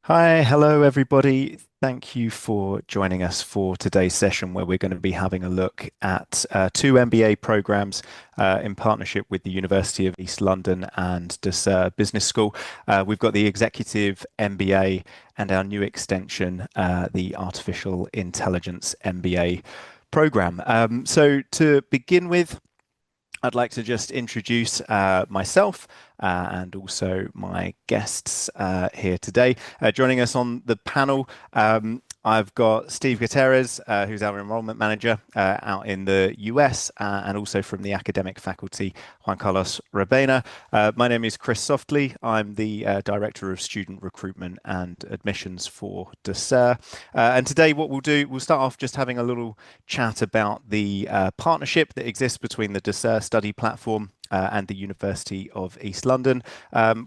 Hi, hello everybody. Thank you for joining us for today's session where we're going to be having a look at two MBA programs in partnership with the University of East London and Ducere Business School. We've got the Executive MBA and our new extension, the Artificial Intelligence MBA program. So to begin with, I'd like to just introduce myself and also my guests here today. Joining us on the panel, I've got Steve Gutierrez, who's our enrollment manager out in the US, and also from the academic faculty, Juan Carlos Rabena. My name is Chris Softley. I'm the Director of Student Recruitment and Admissions for Ducere. And today what we'll start off just having a little chat about the partnership that exists between the Ducere study platform and the University of East London.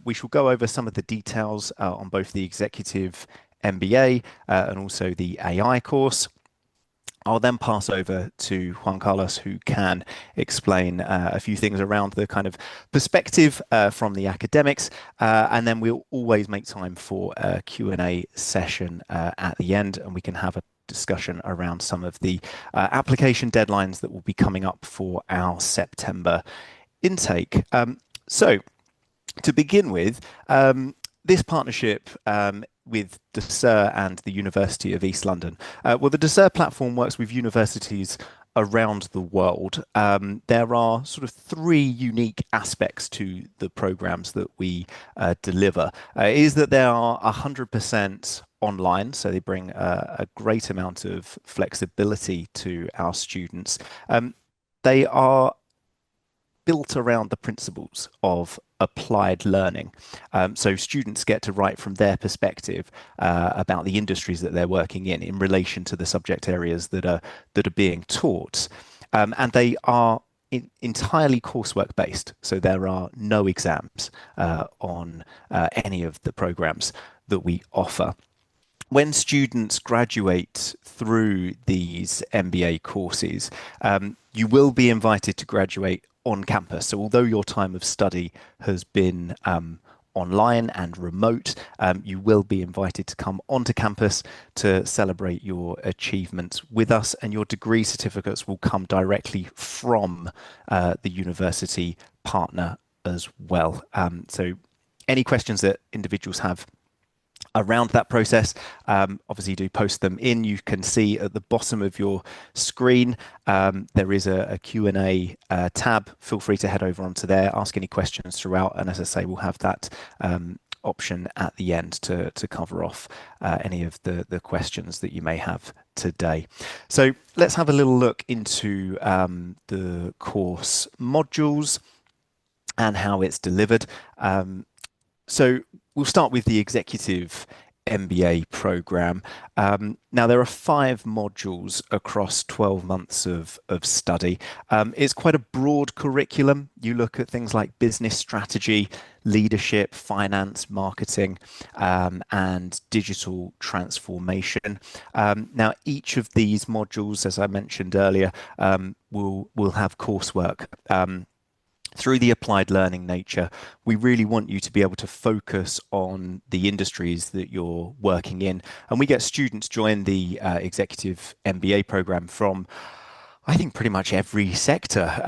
We shall go over some of the details on both the executive MBA and also the AI course. I'll then pass over to Juan Carlos, who can explain a few things around the kind of perspective from the academics, and then we'll always make time for a Q&A session at the end, and we can have a discussion around some of the application deadlines that will be coming up for our September intake. So to begin with, this partnership with Ducere and the University of East London. Well, the Ducere platform works with universities around the world. There are sort of three unique aspects to the programs that we deliver. Is that they are 100% online, so they bring a great amount of flexibility to our students. They are built around the principles of applied learning. So students get to write from their perspective about the industries that they're working in relation to the subject areas that are being taught. And they are entirely coursework based. So there are no exams on any of the programs that we offer. When students graduate through these MBA courses, you will be invited to graduate on campus. So although your time of study has been online and remote, you will be invited to come onto campus to celebrate your achievements with us, and your degree certificates will come directly from the university partner as well. So any questions that individuals have around that process, obviously do post them in. You can see at the bottom of your screen there is a Q&A tab. Feel free to head over onto there, ask any questions throughout, and as I say, we'll have that option at the end to cover off any of the questions that you may have today. So let's have a little look into the course modules and how it's delivered. So we'll start with the executive MBA program. Now, there are 5 modules across 12 months of study. It's quite a broad curriculum. You look at things like business strategy, leadership, finance, marketing, and digital transformation. Now, each of these modules, as I mentioned earlier, will have coursework. Through the applied learning nature, we really want you to be able to focus on the industries that you're working in. And we get students join the executive MBA program from, I think, pretty much every sector.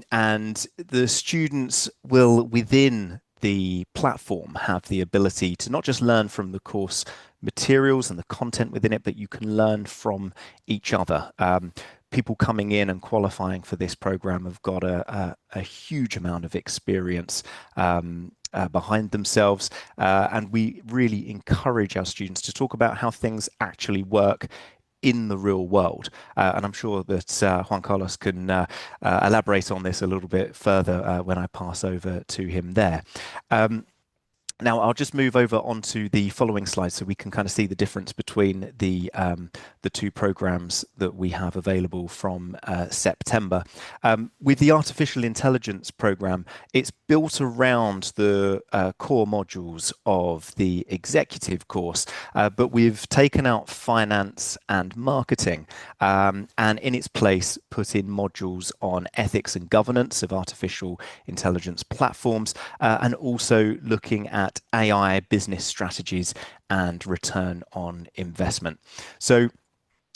And the students will, within the platform, have the ability to not just learn from the course materials and the content within it, but you can learn from each other. People coming in and qualifying for this program have got a huge amount of experience behind themselves, and we really encourage our students to talk about how things actually work in the real world. And I'm sure that Juan Carlos can elaborate on this a little bit further when I pass over to him there. Now, I'll just move over onto the following slide so we can kind of see the difference between the two programs that we have available from September. With the artificial intelligence program, it's built around the core modules of the executive course, but we've taken out finance and marketing, and in its place put in modules on ethics and governance of artificial intelligence platforms, and also looking at at AI business strategies and return on investment. So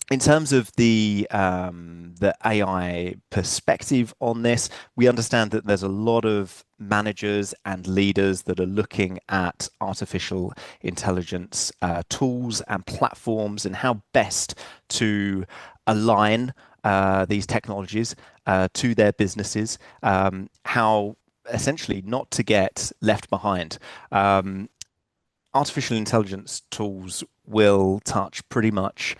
in terms of the AI perspective on this, we understand that there's a lot of managers and leaders that are looking at artificial intelligence tools and platforms and how best to align these technologies to their businesses, how essentially not to get left behind. Artificial intelligence tools will touch pretty much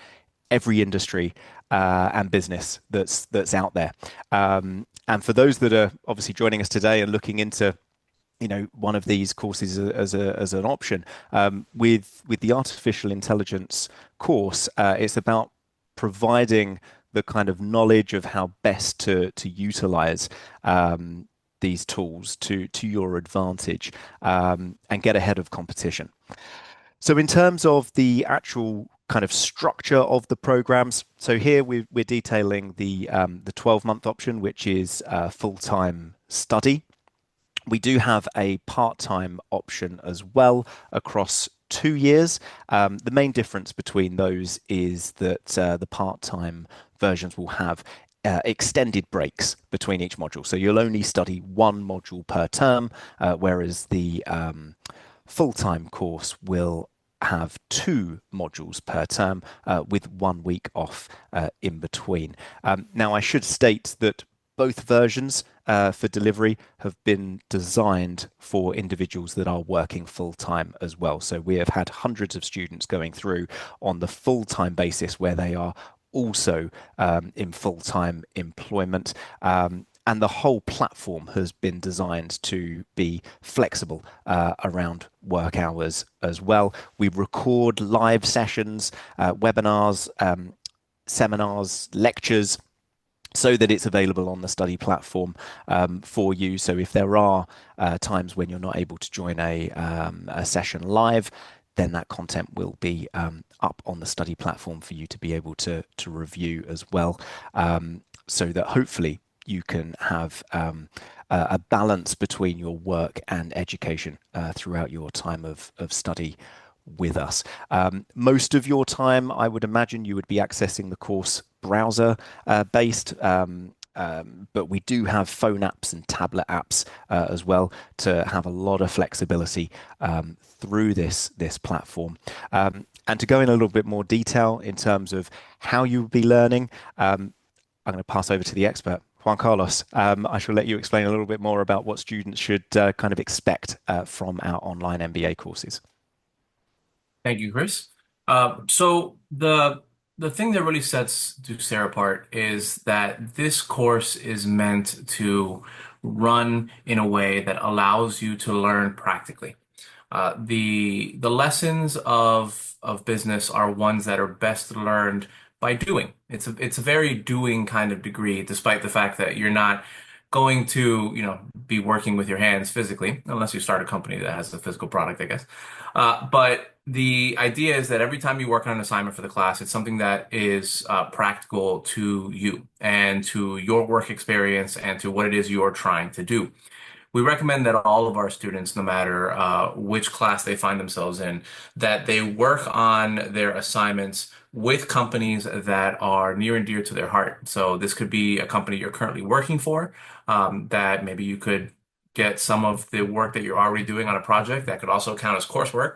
every industry and business that's out there. And for those that are obviously joining us today and looking into one of these courses as an option, with the artificial intelligence course, it's about providing the kind of knowledge of how best to utilize these tools to your advantage, and get ahead of competition. So in terms of the actual kind of structure of the programs, so here we're detailing the 12-month option, which is full-time study. We do have a part-time option as well across 2 years. The main difference between those is that the part-time versions will have extended breaks between each module. So you'll only study one module per term, whereas the full-time course will have two modules per term, with 1 week off in between. Now, I should state that both versions for delivery have been designed for individuals that are working full-time as well. So we have had hundreds of students going through on the full-time basis where they are also in full-time employment. And the whole platform has been designed to be flexible around work hours as well. We record live sessions, webinars, seminars, lectures, so that it's available on the study platform for you. So if there are times when you're not able to join a session live, then that content will be up on the study platform for you to be able to review as well, so that hopefully you can have a balance between your work and education throughout your time of study with us. Most of your time, I would imagine, you would be accessing the course browser based, but we do have phone apps and tablet apps as well to have a lot of flexibility through this platform. And to go in a little bit more detail in terms of how you will be learning, I'm going to pass over to the expert. Juan Carlos, I shall let you explain a little bit more about what students should kind of expect from our online MBA courses. Thank you, Chris. So the thing that really sets Ducere apart is that this course is meant to run in a way that allows you to learn practically. The lessons of business are ones that are best learned by doing. It's a very doing kind of degree, despite the fact that you're not going to, be working with your hands physically, unless you start a company that has a physical product, I guess. But the idea is that every time you work on an assignment for the class, it's something that is practical to you and to your work experience and to what it is you're trying to do. We recommend that all of our students, no matter which class they find themselves in, that they work on their assignments with companies that are near and dear to their heart. So this could be a company you're currently working for, that maybe you could get some of the work that you're already doing on a project that could also count as coursework.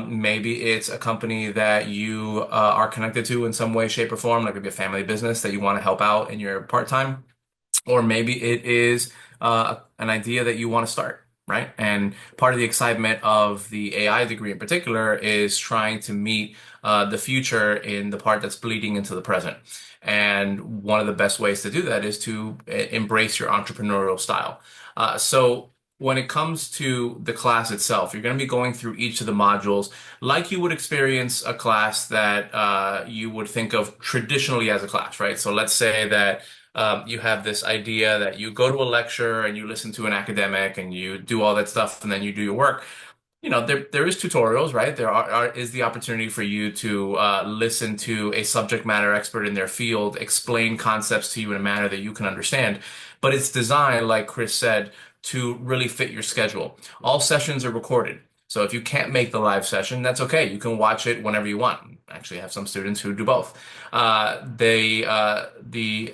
Maybe it's a company that you are connected to in some way, shape, or form, like maybe a family business that you want to help out in your part-time. Or maybe it is an idea that you want to start, right? And part of the excitement of the AI degree in particular is trying to meet the future in the part that's bleeding into the present. And one of the best ways to do that is to embrace your entrepreneurial style. So when it comes to the class itself, you're going to be going through each of the modules like you would experience a class that you would think of traditionally as a class, right? So let's say that you have this idea that you go to a lecture and you listen to an academic and you do all that stuff and then you do your work. There is tutorials, right? Is the opportunity for you to listen to a subject matter expert in their field explain concepts to you in a manner that you can understand. But it's designed, like Chris said, to really fit your schedule. All sessions are recorded. So if you can't make the live session, that's okay. You can watch it whenever you want. I actually have some students who do both. The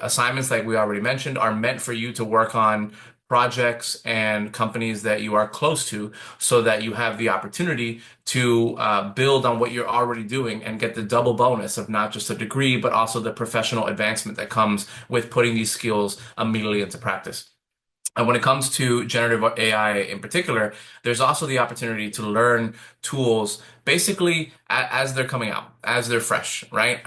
assignments, like we already mentioned, are meant for you to work on projects and companies that you are close to so that you have the opportunity to build on what you're already doing and get the double bonus of not just a degree, but also the professional advancement that comes with putting these skills immediately into practice. And when it comes to generative AI in particular, there's also the opportunity to learn tools basically as they're coming out, as they're fresh, right?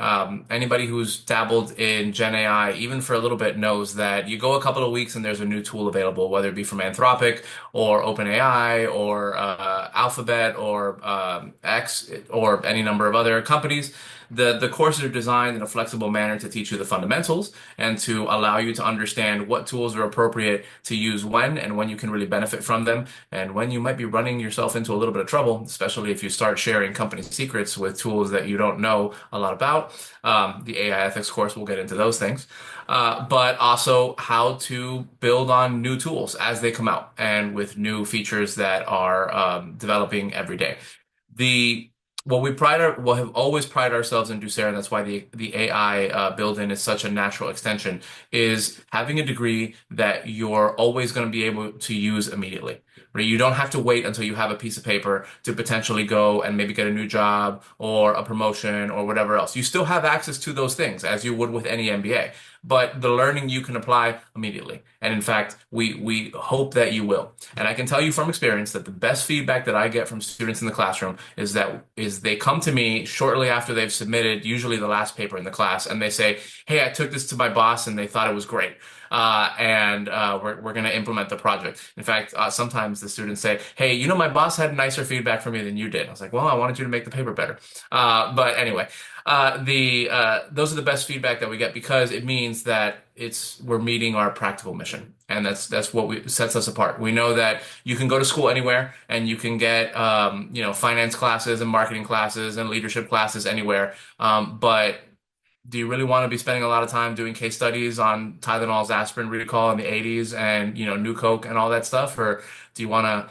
Anybody who's dabbled in Gen AI, even for a little bit, knows that you go a couple of weeks and there's a new tool available, whether it be from Anthropic or OpenAI or Alphabet or X or any number of other companies. The courses are designed in a flexible manner to teach you the fundamentals and to allow you to understand what tools are appropriate to use when and when you can really benefit from them and when you might be running yourself into a little bit of trouble, especially if you start sharing company secrets with tools that you don't know a lot about. The AI ethics course will get into those things, but also how to build on new tools as they come out and with new features that are developing every day. The what have always prided ourselves in Ducere, and that's why the AI built-in is such a natural extension, is having a degree that you're always going to be able to use immediately. Right? You don't have to wait until you have a piece of paper to potentially go and maybe get a new job or a promotion or whatever else. You still have access to those things as you would with any MBA, but the learning you can apply immediately. And in fact, we hope that you will. And I can tell you from experience that the best feedback that I get from students in the classroom is they come to me shortly after they've submitted usually the last paper in the class and they say, "Hey, I took this to my boss and they thought it was great." We're going to implement the project. In fact, sometimes the students say, "Hey, my boss had nicer feedback for me than you did." I was like, "Well, I wanted you to make the paper better." But anyway, the those are the best feedback that we get because it means that we're meeting our practical mission, and that's what sets us apart. We know that you can go to school anywhere, and you can get finance classes and marketing classes and leadership classes anywhere, but do you really want to be spending a lot of time doing case studies on Tylenol's aspirin recall in the 80s and New Coke and all that stuff, or do you want to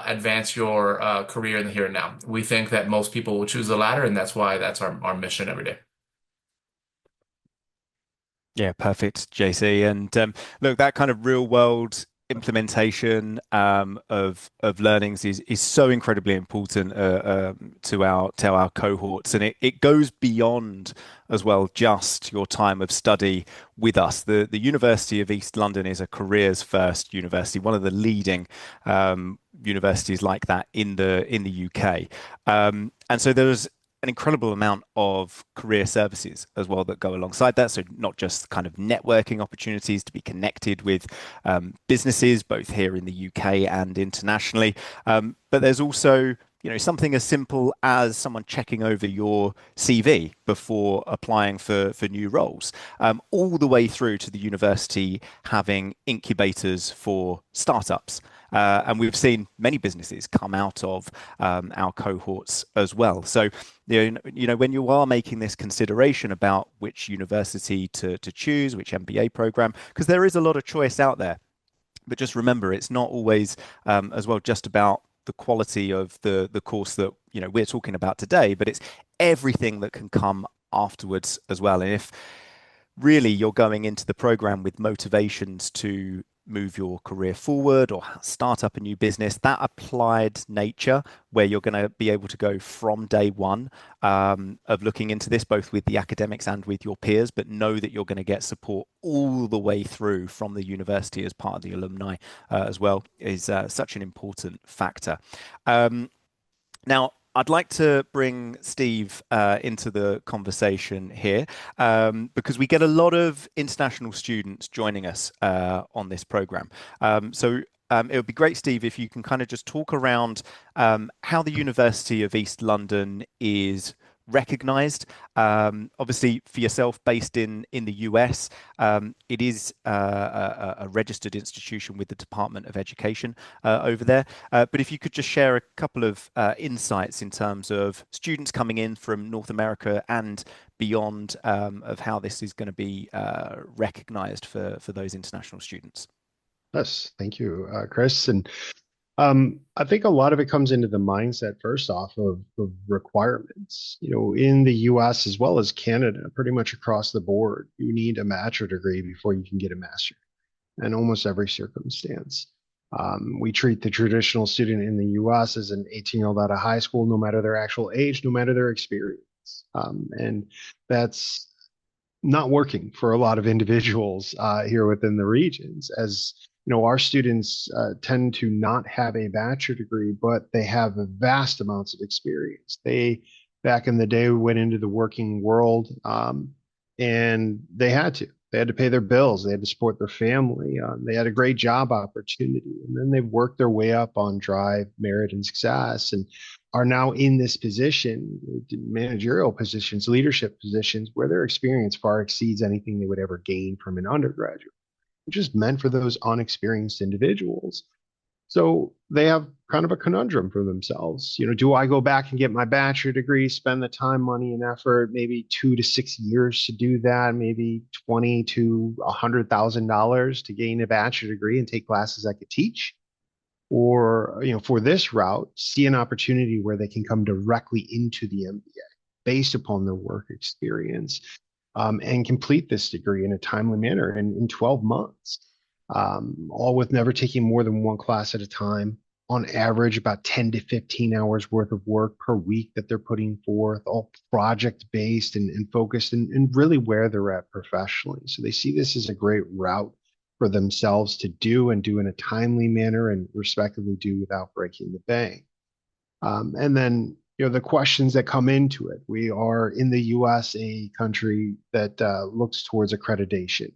advance your career in the here and now? We think that most people will choose the latter, and that's why that's our mission every day. Yeah, perfect, JC. And look, that kind of real world implementation of learnings is so incredibly important to our cohorts, and it goes beyond as well just your time of study with us. The University of East London is a careers first university, one of the leading universities like that in the UK, and so there's an incredible amount of career services as well that go alongside that. So not just kind of networking opportunities to be connected with businesses, both here in the UK and internationally, but there's also something as simple as someone checking over your CV before applying for new roles, all the way through to the university having incubators for startups. And we've seen many businesses come out of our cohorts as well. So, when you are making this consideration about which university to choose, which MBA program, because there is a lot of choice out there, but just remember, it's not always as well just about the quality of the course that we're talking about today, but it's everything that can come afterwards as well. And if really you're going into the program with motivations to move your career forward or start up a new business, that applied nature where you're going to be able to go from day one of looking into this, both with the academics and with your peers, but know that you're going to get support all the way through from the university as part of the alumni as well, is such an important factor. Now, I'd like to bring Steve into the conversation here because we get a lot of international students joining us on this program. It would be great, Steve, if you can kind of just talk around how the University of East London is recognized. Obviously, for yourself, based in the US, it is a registered institution with the Department of Education over there. But if you could just share a couple of insights in terms of students coming in from North America and beyond, of how this is going to be recognized for those international students. Yes, thank you, Chris. And I think a lot of it comes into the mindset first off of requirements. In the US as well as Canada, pretty much across the board, you need a bachelor degree before you can get a master in almost every circumstance. We treat the traditional student in the US as an 18-year-old out of high school, no matter their actual age, no matter their experience. And that's not working for a lot of individuals here within the regions. As our students tend to not have a bachelor degree, but they have vast amounts of experience. They, back in the day, went into the working world, and They had to pay their bills. They had to support their family. They had a great job opportunity, and then they worked their way up on drive, merit, and success, and are now in this position, managerial positions, leadership positions, where their experience far exceeds anything they would ever gain from an undergraduate, which is meant for those unexperienced individuals. So they have kind of a conundrum for themselves. Do I go back and get my bachelor degree, spend the time, money, and effort, maybe 2 to 6 years to do that, maybe 20 to $100,000 to gain a bachelor degree and take classes I could teach? Or, for this route, see an opportunity where they can come directly into the MBA based upon their work experience, and complete this degree in a timely manner in 12 months, all with never taking more than one class at a time. On average, about 10 to 15 hours worth of work per week that they're putting forth, all project based and focused, and really where they're at professionally. So they see this as a great route for themselves to do and do in a timely manner and respectively do without breaking the bank. And then, the questions that come into it. We are in the US, a country that looks towards accreditation.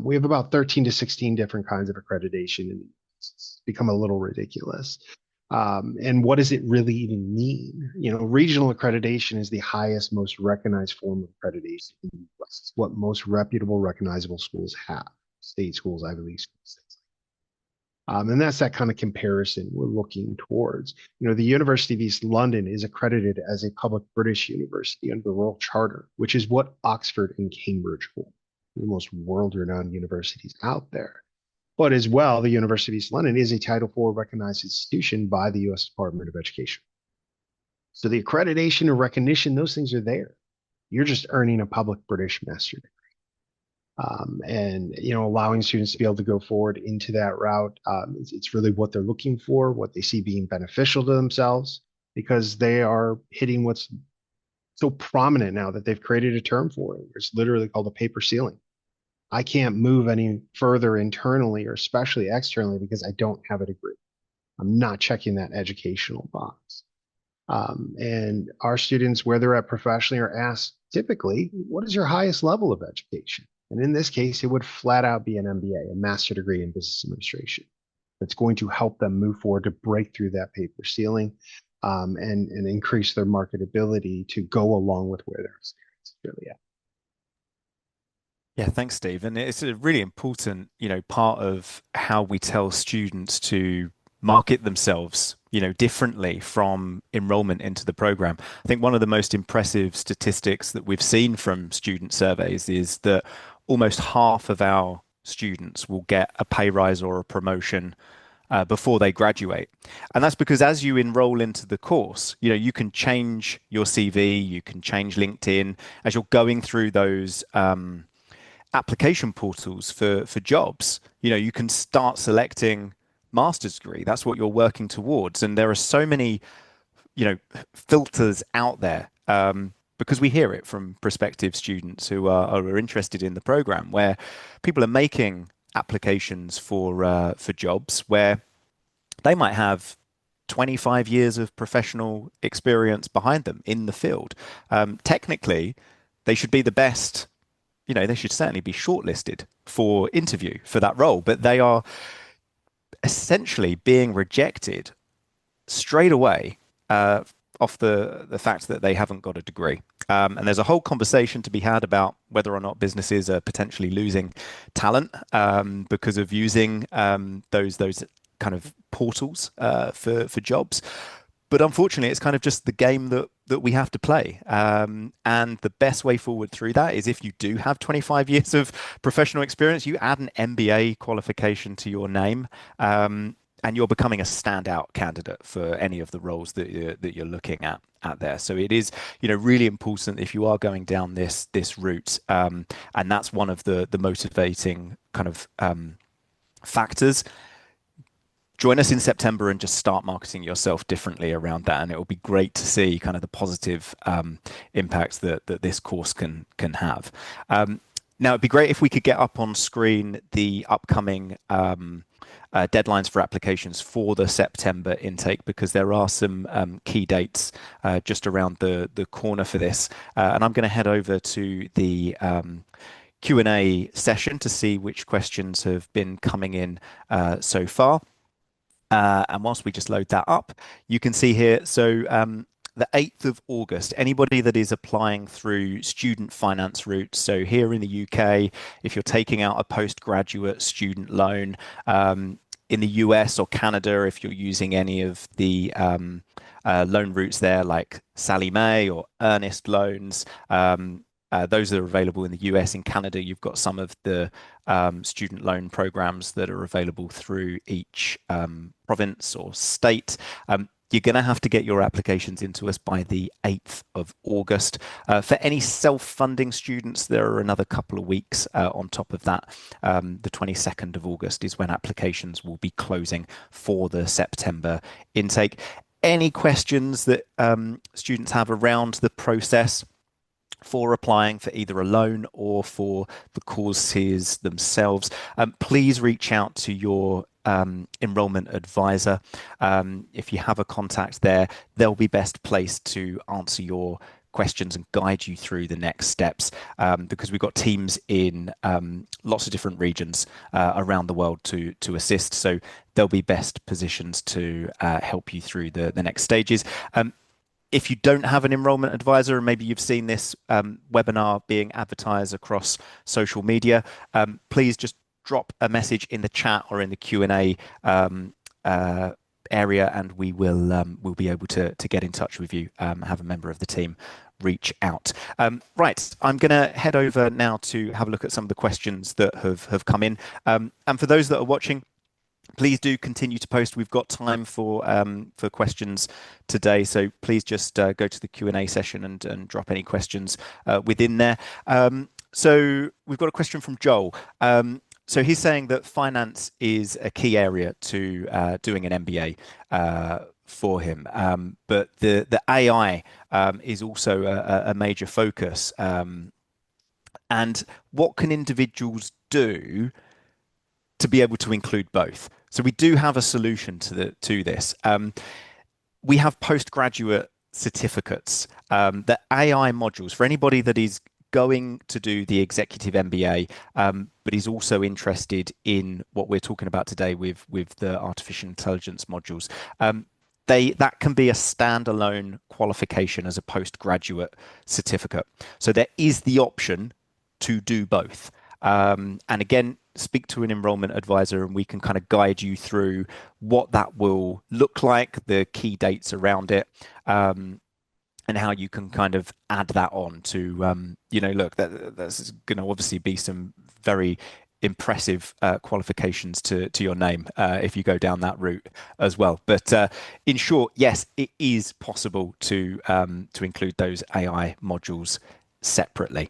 We have about 13 to 16 different kinds of accreditation, and it's become a little ridiculous. And what does it really even mean? Regional accreditation is the highest, most recognized form of accreditation in the US. It's what most reputable, recognizable schools have. State schools, I believe. And that's that kind of comparison we're looking towards. The University of East London is accredited as a public British university under the Royal Charter, which is what Oxford and Cambridge hold, the most world-renowned universities out there. But as well, the University of East London is a Title IV recognized institution by the U.S. Department of Education. So the accreditation and recognition, those things are there. You're just earning a public British master degree. And allowing students to be able to go forward into that route, it's really what they're looking for, what they see being beneficial to themselves, because they are hitting what's so prominent now that they've created a term for it. It's literally called a paper ceiling. I can't move any further internally or especially externally because I don't have a degree. I'm not checking that educational box. And our students, where they're at professionally, are asked typically, what is your highest level of education? And in this case, it would flat out be an MBA, a master degree in business administration, that's going to help them move forward to break through that paper ceiling, and increase their marketability to go along with where their experience is really at. Yeah, thanks, Steve. And it's a really important, part of how we tell students to market themselves, differently from enrollment into the program. I think one of the most impressive statistics that we've seen from student surveys is that almost half of our students will get a pay rise or a promotion before they graduate. And that's because as you enroll into the course, you can change your CV, you can change LinkedIn as you're going through those application portals for jobs. You can start selecting master's degree. That's what you're working towards. And there are so many, filters out there, because we hear it from prospective students who are interested in the program, where people are making applications for jobs where they might have 25 years of professional experience behind them in the field. Technically, they should be the best. They should certainly be shortlisted for interview for that role, but they are essentially being rejected straight away, off the fact that they haven't got a degree. And there's a whole conversation to be had about whether or not businesses are potentially losing talent, because of using those kind of portals for jobs. But unfortunately, it's kind of just the game that we have to play. And the best way forward through that is, if you do have 25 years of professional experience, you add an MBA qualification to your name. and you're becoming a standout candidate for any of the roles that you're looking at there. So it is, really important if you are going down this route, and that's one of the motivating kind of factors. Join us in September and just start marketing yourself differently around that, and it will be great to see kind of the positive impacts that this course can have. Now, it'd be great if we could get up on screen the upcoming deadlines for applications for the September intake, because there are some key dates just around the corner for this. And I'm going to head over to the Q&A session to see which questions have been coming in so far. And whilst we just load that up, you can see here, so the 8th of August, anybody that is applying through student finance routes, so here in the UK, if you're taking out a postgraduate student loan, in the US or Canada, if you're using any of the loan routes there, like Sallie Mae or Earnest loans, those are available in the US. In Canada, you've got some of the student loan programs that are available through each province or state. You're going to have to get your applications into us by the 8th of August. For any self-funding students, there are another couple of weeks on top of that. The 22nd of August is when applications will be closing for the September intake. Any questions that students have around the process for applying for either a loan or for the courses themselves, please reach out to your enrollment advisor. If you have a contact there, they'll be best placed to answer your questions and guide you through the next steps, because we've got teams in lots of different regions around the world to assist. So they'll be best positions to help you through the next stages. If you don't have an enrollment advisor, and maybe you've seen this webinar being advertised across social media, please just drop a message in the chat or in the Q&A area, and we'll be able to get in touch with you, have a member of the team reach out. Right, I'm going to head over now to have a look at some of the questions that have come in. And for those that are watching, please do continue to post. We've got time for questions today, so please just go to the Q&A session and drop any questions within there. So we've got a question from Joel. So he's saying that finance is a key area to doing an MBA for him, but the AI is also a major focus. And what can individuals do to be able to include both? So we do have a solution to this. We have postgraduate certificates, the AI modules for anybody that is going to do the executive MBA, but is also interested in what we're talking about today with the artificial intelligence modules. That can be a standalone qualification as a postgraduate certificate. So there is the option to do both. And again, speak to an enrollment advisor and we can kind of guide you through what that will look like, the key dates around it, and how you can kind of add that on to, look, that's going to obviously be some very impressive qualifications to your name if you go down that route as well. But in short, yes, it is possible to include those AI modules separately.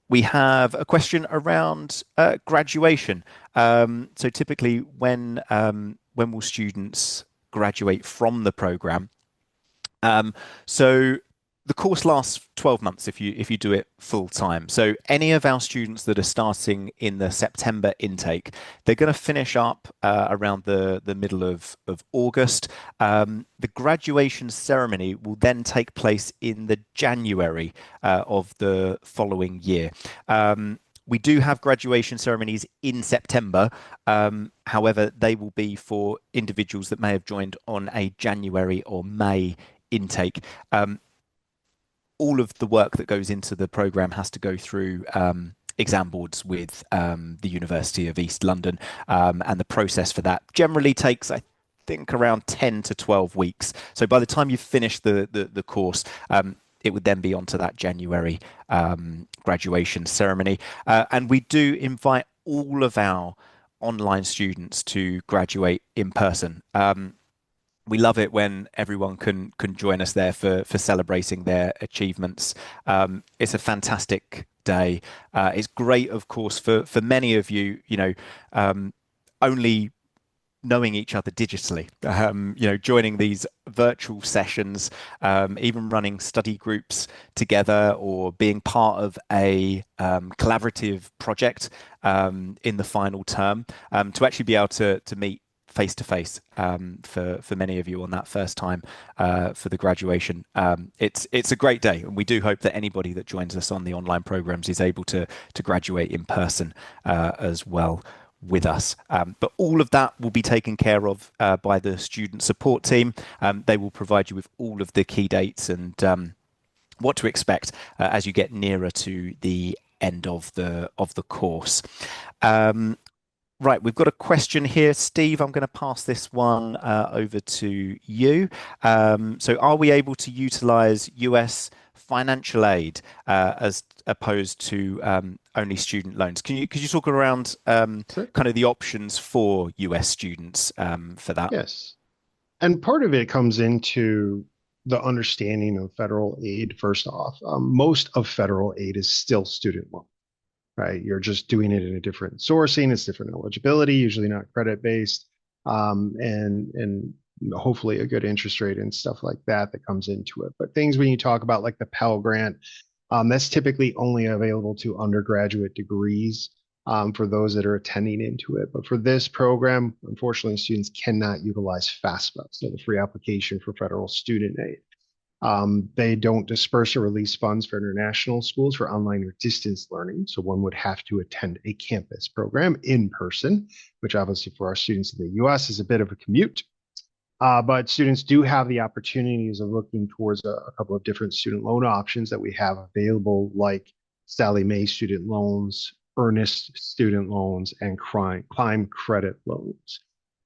We have a question around graduation. So typically, when will students graduate from the program? So the course lasts 12 months if you do it full time. So any of our students that are starting in the September intake, they're going to finish up around the middle of August. The graduation ceremony will then take place in the January of the following year. We do have graduation ceremonies in September. However, they will be for individuals that may have joined on a January or May intake. All of the work that goes into the program has to go through exam boards with the University of East London, and the process for that generally takes, I think, around 10 to 12 weeks. So by the time you finish the course, it would then be onto that January graduation ceremony. And we do invite all of our online students to graduate in person. We love it when everyone can join us there for celebrating their achievements. It's a fantastic day. It's great, of course, for many of you, only knowing each other digitally, joining these virtual sessions, even running study groups together or being part of a collaborative project in the final term, to actually be able to meet face to face for many of you on that first time for the graduation. It's a great day, and we do hope that anybody that joins us on the online programs is able to graduate in person as well with us. But all of that will be taken care of by the student support team. They will provide you with all of the key dates and what to expect as you get nearer to the end of the course. Right, we've got a question here. Steve, I'm going to pass this one over to you. So are we able to utilize US financial aid as opposed to only student loans? Could you talk around Sure. kind of the options for US students for that? Yes. And part of it comes into the understanding of federal aid, first off. Most of federal aid is still student loan, right? You're just doing it in a different sourcing, it's different eligibility, usually not credit based, and hopefully a good interest rate and stuff like that that comes into it. But things when you talk about like the Pell Grant, that's typically only available to undergraduate degrees for those that are attending into it. But for this program, unfortunately, students cannot utilize FAFSA, so the free application for federal student aid. They don't disperse or release funds for international schools for online or distance learning. So one would have to attend a campus program in person, which obviously for our students in the US is a bit of a commute. But students do have the opportunities of looking towards a couple of different student loan options that we have available, like Sallie Mae student loans, earnest student loans, and climb credit loans.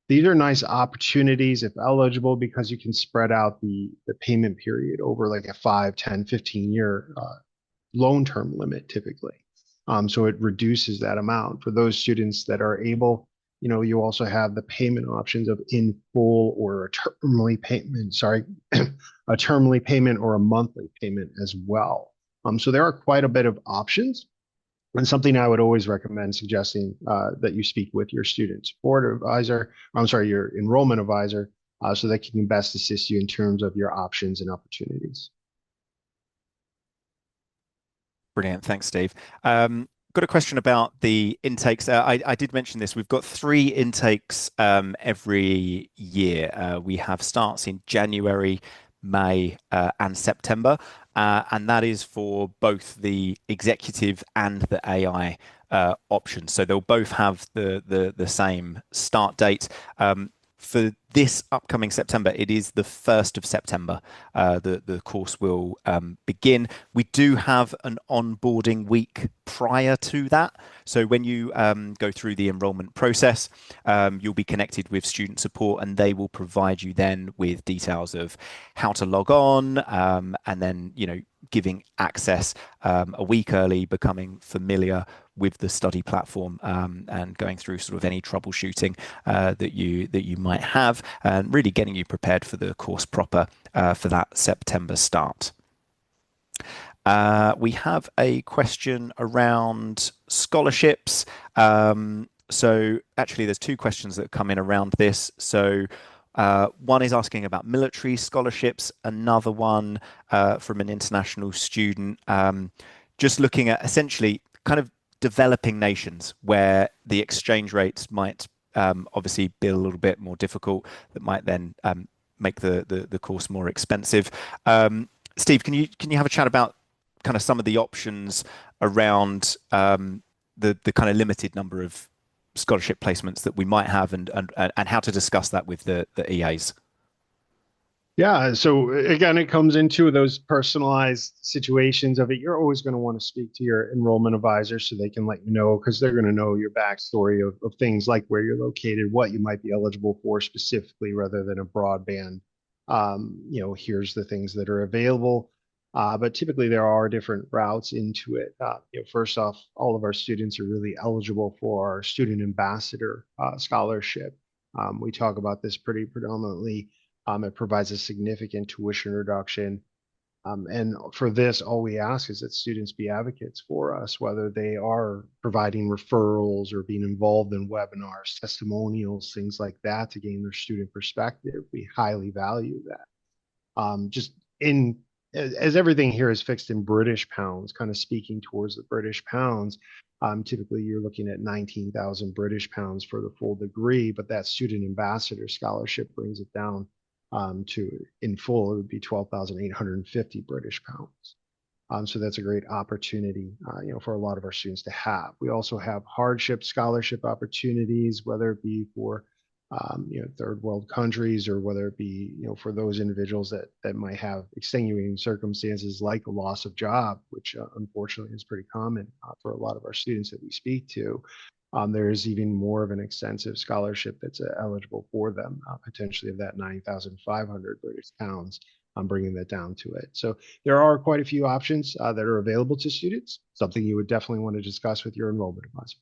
These are nice opportunities if eligible because you can spread out the payment period over like a 5, 10, 15-year loan term limit typically. So it reduces that amount. For those students that are able, you also have the payment options of in full or a termly payment, a termly payment or a monthly payment as well. So there are quite a bit of options. And something I would always recommend suggesting that you speak with your student support advisor, your enrollment advisor, so they can best assist you in terms of your options and opportunities. Brilliant. Thanks, Steve. Got a question about the intakes. I did mention this. We've got 3 intakes every year. We have starts in January, May, and September. And that is for both the executive and the AI options. So they'll both have the same start date. For this upcoming September, it is the 1st of September. The course will begin. We do have an onboarding week prior to that. So when you go through the enrollment process, you'll be connected with student support and they will provide you then with details of how to log on and then, giving access a week early, becoming familiar with the study platform and going through sort of any troubleshooting that you might have, and really getting you prepared for the course proper for that September start. We have a question around scholarships. So actually, there's 2 questions that come in around this. So one is asking about military scholarships, another one from an international student, just looking at essentially kind of developing nations where the exchange rates might obviously be a little bit more difficult, that might then make the course more expensive. Steve, can you have a chat about kind of some of the options around the kind of limited number of scholarship placements that we might have and how to discuss that with the EAs? Yeah, so again, it comes into those personalized situations of it. You're always going to want to speak to your enrollment advisor so they can let you know, because they're going to know your backstory of things like where you're located, what you might be eligible for specifically, rather than a broadband. Here's the things that are available. But typically there are different routes into it. First off, all of our students are really eligible for our student ambassador scholarship. We talk about this pretty predominantly. It provides a significant tuition reduction. And for this, all we ask is that students be advocates for us, whether they are providing referrals or being involved in webinars, testimonials, things like that to gain their student perspective. We highly value that. Just in as everything here is fixed in British pounds, kind of speaking towards the British pounds, typically you're looking at 19,000 British pounds for the full degree, but that student ambassador scholarship brings it down to in full, it would be 12,850 British pounds. So that's a great opportunity, for a lot of our students to have. We also have hardship scholarship opportunities, whether it be for third world countries, or whether it be, for those individuals that might have extenuating circumstances like a loss of job, which unfortunately is pretty common for a lot of our students that we speak to. There's even more of an extensive scholarship that's eligible for them, potentially of that 9,500 British pounds. I'm bringing that down to it. So there are quite a few options that are available to students, something you would definitely want to discuss with your enrollment advisor.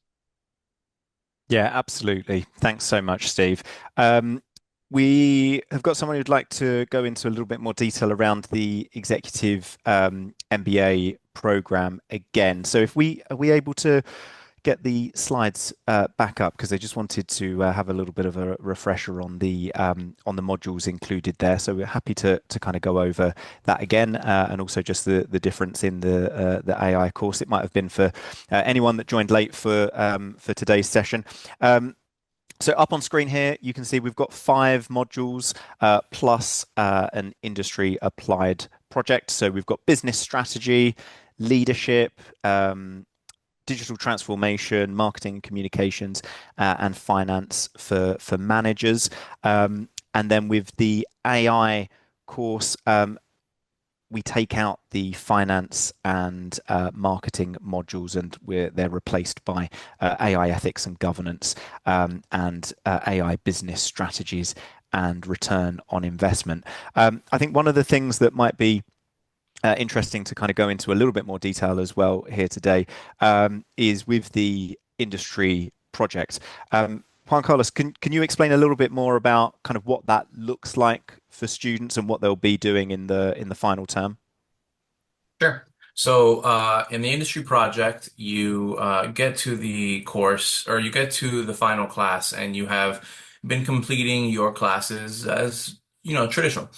Yeah, absolutely. Thanks so much, Steve. Um, we have got someone who'd like to go into a little bit more detail around the executive MBA program again. So if we are we able to get the slides back up, because I just wanted to have a little bit of a refresher on the modules included there. So we're happy to kind of go over that again, and also just the difference in the AI course. It might have been for anyone that joined late for today's session. So up on screen here, you can see we've got 5 modules plus an industry applied project. So we've got business strategy, leadership, digital transformation, marketing, communications, and finance for managers. And then with the AI course, we take out the finance and marketing modules, and they're replaced by AI ethics and governance, and AI business strategies and return on investment. I think one of the things that might be interesting to kind of go into a little bit more detail as well here today is with the industry project. Juan Carlos, can you explain a little bit more about kind of what that looks like for students and what they'll be doing in the final term? Sure. So, in the industry project, you get to the course, or you get to the final class, and you have been completing your classes as, traditional.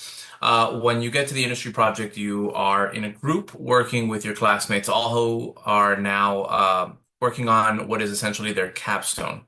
When you get to the industry project, you are in a group working with your classmates, all who are now working on what is essentially their capstone.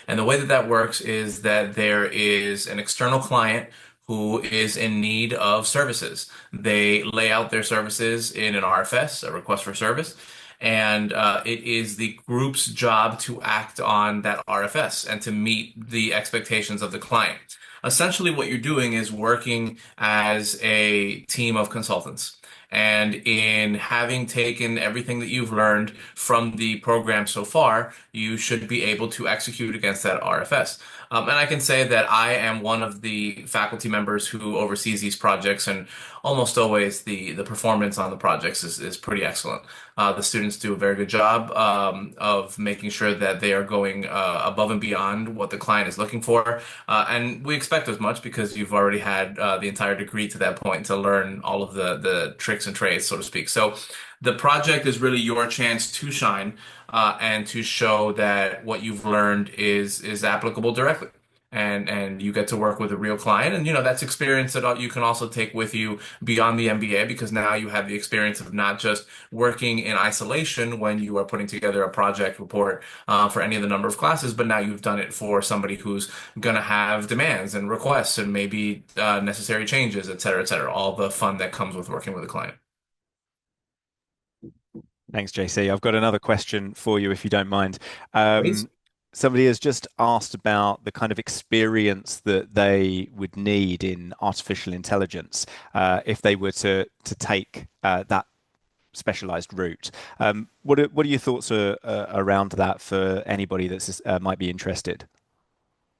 And the way that that works is that there is an external client who is in need of services. They lay out their services in an RFS, a request for service, and it is the group's job to act on that RFS and to meet the expectations of the client. Essentially, what you're doing is working as a team of consultants. And in having taken everything that you've learned from the program so far, you should be able to execute against that RFS. And I can say that I am one of the faculty members who oversees these projects, and almost always the performance on the projects is pretty excellent. The students do a very good job of making sure that they are going above and beyond what the client is looking for. And we expect as much because you've already had the entire degree to that point to learn all of the tricks and trades, so to speak. So the project is really your chance to shine and to show that what you've learned is applicable directly. And you get to work with a real client, and that's experience that you can also take with you beyond the MBA, because now you have the experience of not just working in isolation when you are putting together a project report for any of the number of classes, but now you've done it for somebody who's going to have demands and requests and maybe necessary changes, et cetera, et cetera. All the fun that comes with working with a client. Thanks, JC. I've got another question for you, if you don't mind. Please. Somebody has just asked about the kind of experience that they would need in artificial intelligence if they were to take that specialized route. What are your thoughts around that for anybody that's might be interested?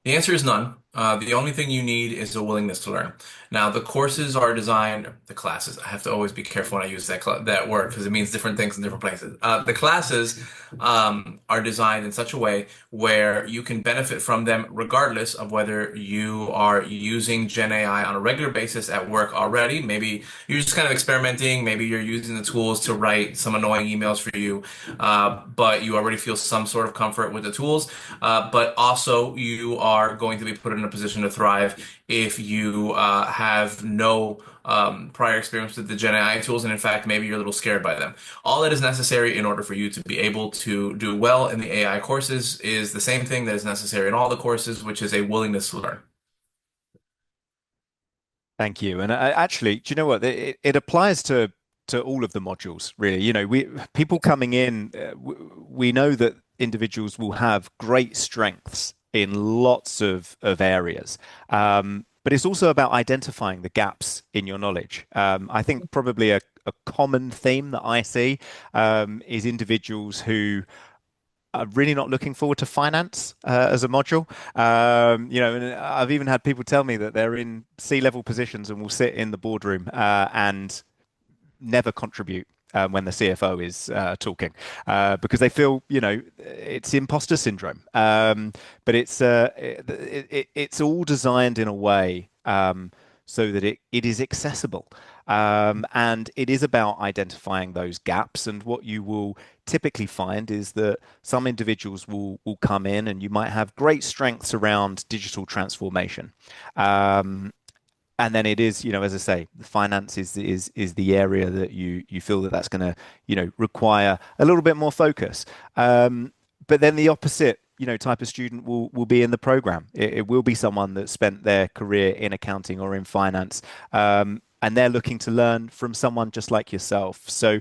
The answer is none. The only thing you need is a willingness to learn. Now, the courses are designed, the classes, I have to always be careful when I use that word because it means different things in different places. The classes are designed in such a way where you can benefit from them regardless of whether you are using Gen AI on a regular basis at work already. Maybe you're just kind of experimenting. Maybe you're using the tools to write some annoying emails for you, but you already feel some sort of comfort with the tools. But also, you are going to be put in a position to thrive if you have no prior experience with the Gen AI tools, and in fact, maybe you're a little scared by them. All that is necessary in order for you to be able to do well in the AI courses is the same thing that is necessary in all the courses, which is a willingness to learn. Thank you. And actually, do you know what? It applies to all of the modules, really. We people coming in, we know that individuals will have great strengths in lots of areas. But it's also about identifying the gaps in your knowledge. I think probably a common theme that I see is individuals who are really not looking forward to finance as a module. And I've even had people tell me that they're in C-level positions and will sit in the boardroom and never contribute when the CFO is talking because they feel, it's imposter syndrome. But it's all designed in a way so that it is accessible. And it is about identifying those gaps. And what you will typically find is that some individuals will come in and you might have great strengths around digital transformation. And then it is, as I say, the finance is the area that you feel that that's going to, require a little bit more focus. But then the opposite, type of student will be in the program. It will be someone that spent their career in accounting or in finance, and they're looking to learn from someone just like yourself. So,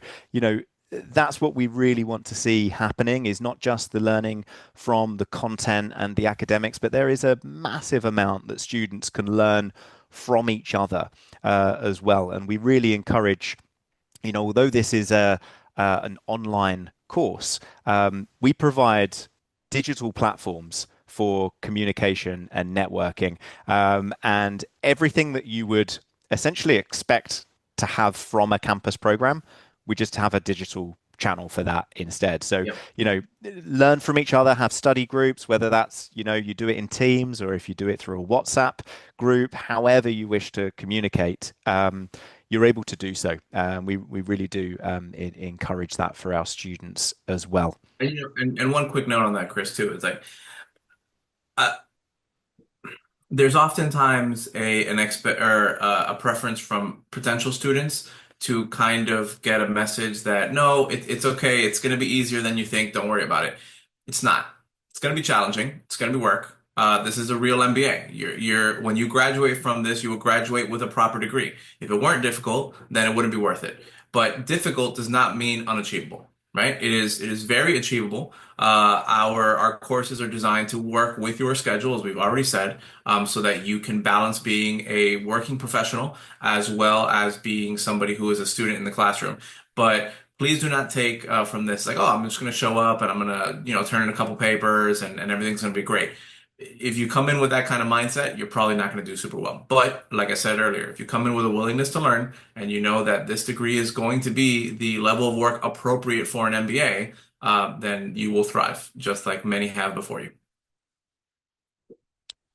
that's what we really want to see happening is not just the learning from the content and the academics, but there is a massive amount that students can learn from each other as well. And we really encourage, although this is an online course, we provide digital platforms for communication and networking, and everything that you would essentially expect to have from a campus program, we just have a digital channel for that instead. So, Yep. Learn from each other, have study groups, whether that's, you do it in Teams or if you do it through a WhatsApp group, however you wish to communicate, you're able to do so. We really do encourage that for our students as well. And one quick note on that, Chris, too, is like, uh, there's oftentimes a preference from potential students to kind of get a message that no, it's okay, it's going to be easier than you think, don't worry about it. It's not. It's going to be challenging. It's going to be work. This is a real MBA. When you graduate from this, you will graduate with a proper degree. If it weren't difficult, then it wouldn't be worth it. But difficult does not mean unachievable, right? It is very achievable. Our courses are designed to work with your schedule, as we've already said, so that you can balance being a working professional as well as being somebody who is a student in the classroom. But please do not take from this like, oh, I'm just going to show up and I'm going to, turn in a couple papers and everything's going to be great. If you come in with that kind of mindset, you're probably not going to do super well. But like I said earlier, if you come in with a willingness to learn and you know that this degree is going to be the level of work appropriate for an MBA, then you will thrive, just like many have before you.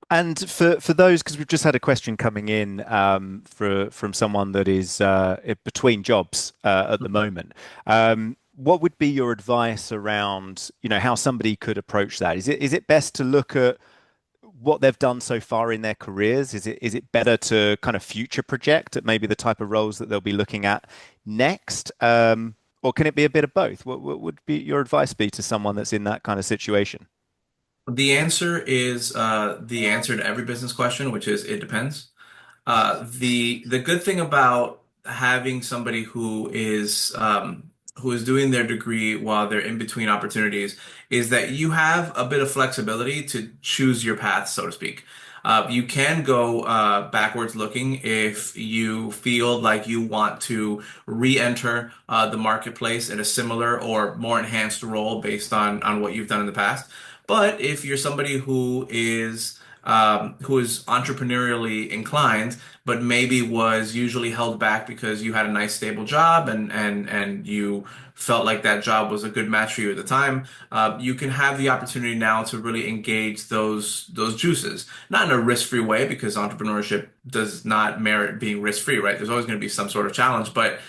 And for those, because we've just had a question coming in from someone that is between jobs at the moment. What would be your advice around, how somebody could approach that? Is it best to look at what they've done so far in their careers? Is it better to kind of future project at maybe the type of roles that they'll be looking at next? Or can it be a bit of both? What would be your advice be to someone that's in that kind of situation? The answer is the answer to every business question, which is it depends. The good thing about having somebody who is doing their degree while they're in between opportunities is that you have a bit of flexibility to choose your path, so to speak. You can go backwards looking if you feel like you want to re-enter the marketplace in a similar or more enhanced role based on what you've done in the past. But if you're somebody who is who is entrepreneurially inclined, but maybe was usually held back because you had a nice stable job and you felt like that job was a good match for you at the time. You can have the opportunity now to really engage those juices, not in a risk-free way because entrepreneurship does not merit being risk-free, right? There's always going to be some sort of challenge, but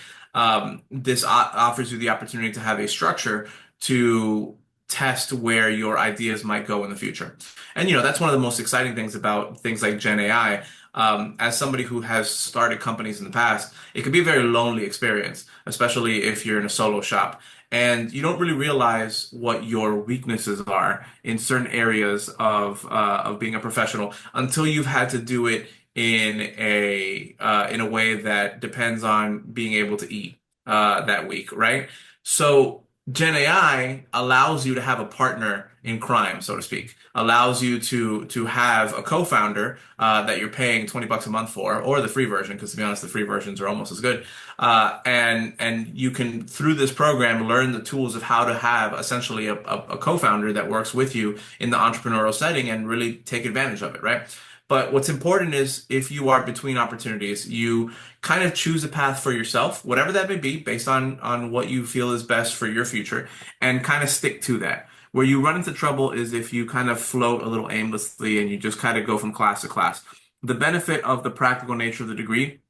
this offers you the opportunity to have a structure to test where your ideas might go in the future. And that's one of the most exciting things about things like Gen AI. As somebody who has started companies in the past, it can be a very lonely experience, especially if you're in a solo shop. And you don't really realize what your weaknesses are in certain areas of being a professional until you've had to do it in a way that depends on being able to eat that week, right? So Gen AI allows you to have a partner in crime, so to speak. Allows you to have a co-founder that you're paying $20 a month for, or the free version, because to be honest, the free versions are almost as good. And you can through this program learn the tools of how to have essentially a co-founder that works with you in the entrepreneurial setting and really take advantage of it, right? But what's important is if you are between opportunities, you kind of choose a path for yourself, whatever that may be, based on what you feel is best for your future, and kind of stick to that. Where you run into trouble is if you kind of float a little aimlessly and you just kind of go from class to class. The benefit of the practical nature of the degree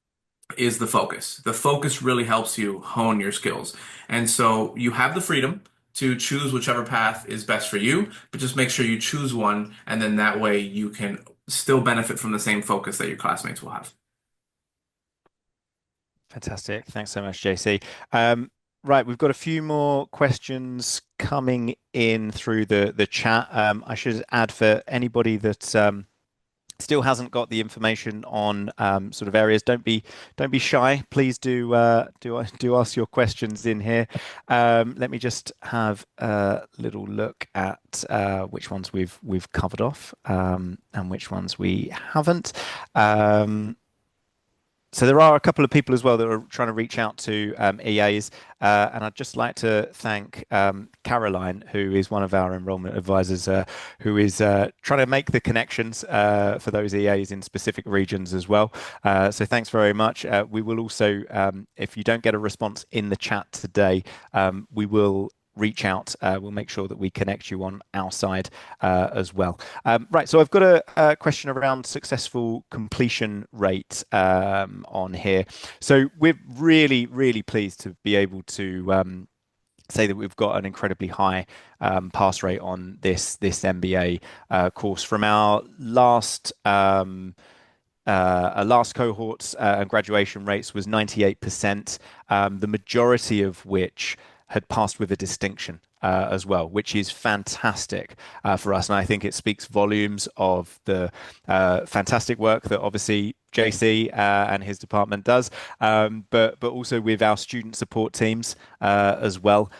is the focus. The focus really helps you hone your skills. And so you have the freedom to choose whichever path is best for you, but just make sure you choose one, and then that way you can still benefit from the same focus that your classmates will have. Fantastic. Thanks so much, JC. Right, we've got a few more questions coming in through the chat. I should add for anybody that still hasn't got the information on sort of areas, don't be shy. Please do ask your questions in here. Let me just have a little look at which ones we've covered off and which ones we haven't. So there are a couple of people as well that are trying to reach out to EAs, and I'd just like to thank Caroline, who is one of our enrollment advisors, who is trying to make the connections for those EAs in specific regions as well. So thanks very much. We will also, if you don't get a response in the chat today, we will reach out. We'll make sure that we connect you on our side as well. Right, so I've got a question around successful completion rate on here. So we're really, really pleased to be able to say that we've got an incredibly high pass rate on this MBA course from our last cohorts and graduation rates was 98%, the majority of which had passed with a distinction as well, which is fantastic for us. And I think it speaks volumes of the fantastic work that obviously JC and his department does, but also with our student support teams as well.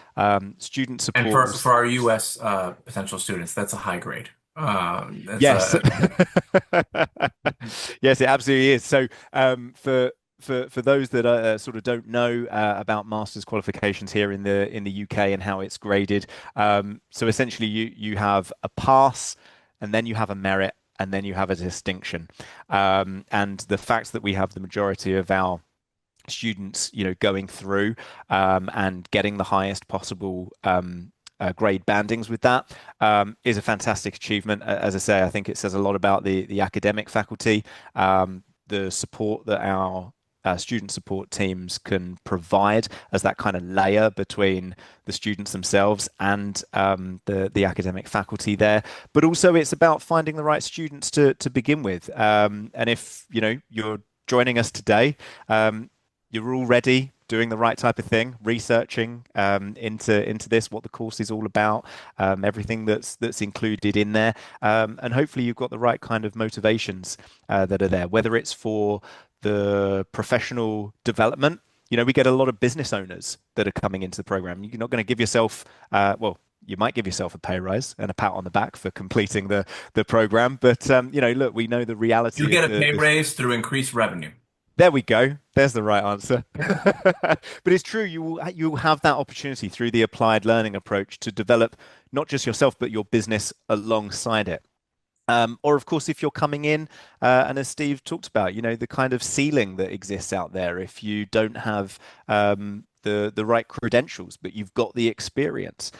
Student And support for our US potential students, that's a high grade. Yes. Yes, it absolutely is. So for those that sort of don't know about master's qualifications here in the UK and how it's graded, so essentially you have a pass, and then you have a merit, and then you have a distinction. And the fact that we have the majority of our students, going through and getting the highest possible grade bandings with that is a fantastic achievement. As I say, I think it says a lot about the academic faculty, the support that our student support teams can provide as that kind of layer between the students themselves and the academic faculty there. But also it's about finding the right students to begin with. And if you're joining us today, you're already doing the right type of thing, researching into this, what the course is all about, everything that's included in there, and hopefully you've got the right kind of motivations that are there, whether it's for the professional development. We get a lot of business owners that are coming into the program. You're not going to give yourself, well, you might give yourself a pay rise and a pat on the back for completing the program, but look, we know the reality. You get a pay raise through increased revenue. There we go. There's the right answer. But it's true. You will have that opportunity through the applied learning approach to develop not just yourself, but your business alongside it. Or, of course, if you're coming in, and as Steve talked about, the kind of ceiling that exists out there, if you don't have the right credentials, but you've got the experience,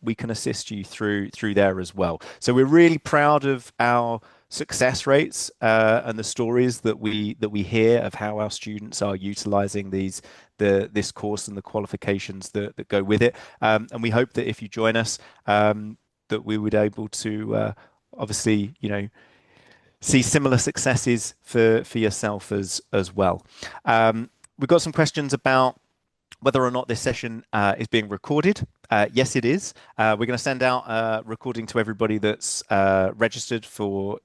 we can assist you through there as well. So we're really proud of our success rates and the stories that we hear of how our students are utilizing this course and the qualifications that go with it. And we hope that if you join us, that we would able to obviously, see similar successes for yourself as well. We've got some questions about whether or not this session is being recorded. Yes, it is. We're going to send out a recording to everybody that's registered for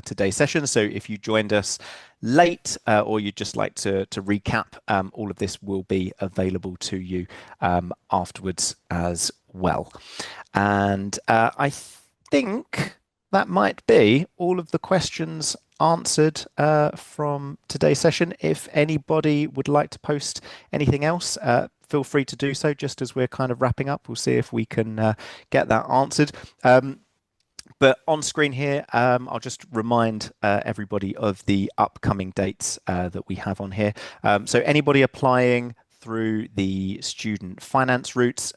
today's session. So if you joined us late or you'd just like to recap, all of this will be available to you afterwards as well. And I think that might be all of the questions answered from today's session. If anybody would like to post anything else, feel free to do so just as we're kind of wrapping up. We'll see if we can get that answered. But on screen here, I'll just remind everybody of the upcoming dates that we have on here. So anybody applying through the student finance routes,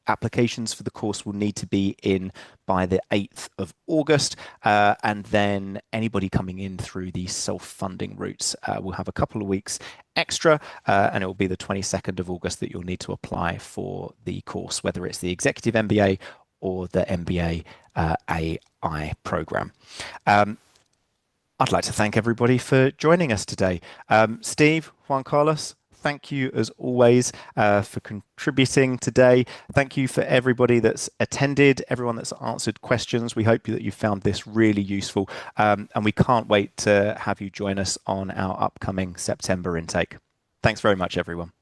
applications for the course will need to be in by the 8th of August. And then anybody coming in through the self-funding routes will have a couple of weeks extra, and it will be the 22nd of August that you'll need to apply for the course, whether it's the Executive MBA or the MBA AI program. I'd like to thank everybody for joining us today. Steve, Juan Carlos, thank you as always for contributing today. Thank you for everybody that's attended, everyone that's answered questions. We hope that you found this really useful, and we can't wait to have you join us on our upcoming September intake. Thanks very much, everyone.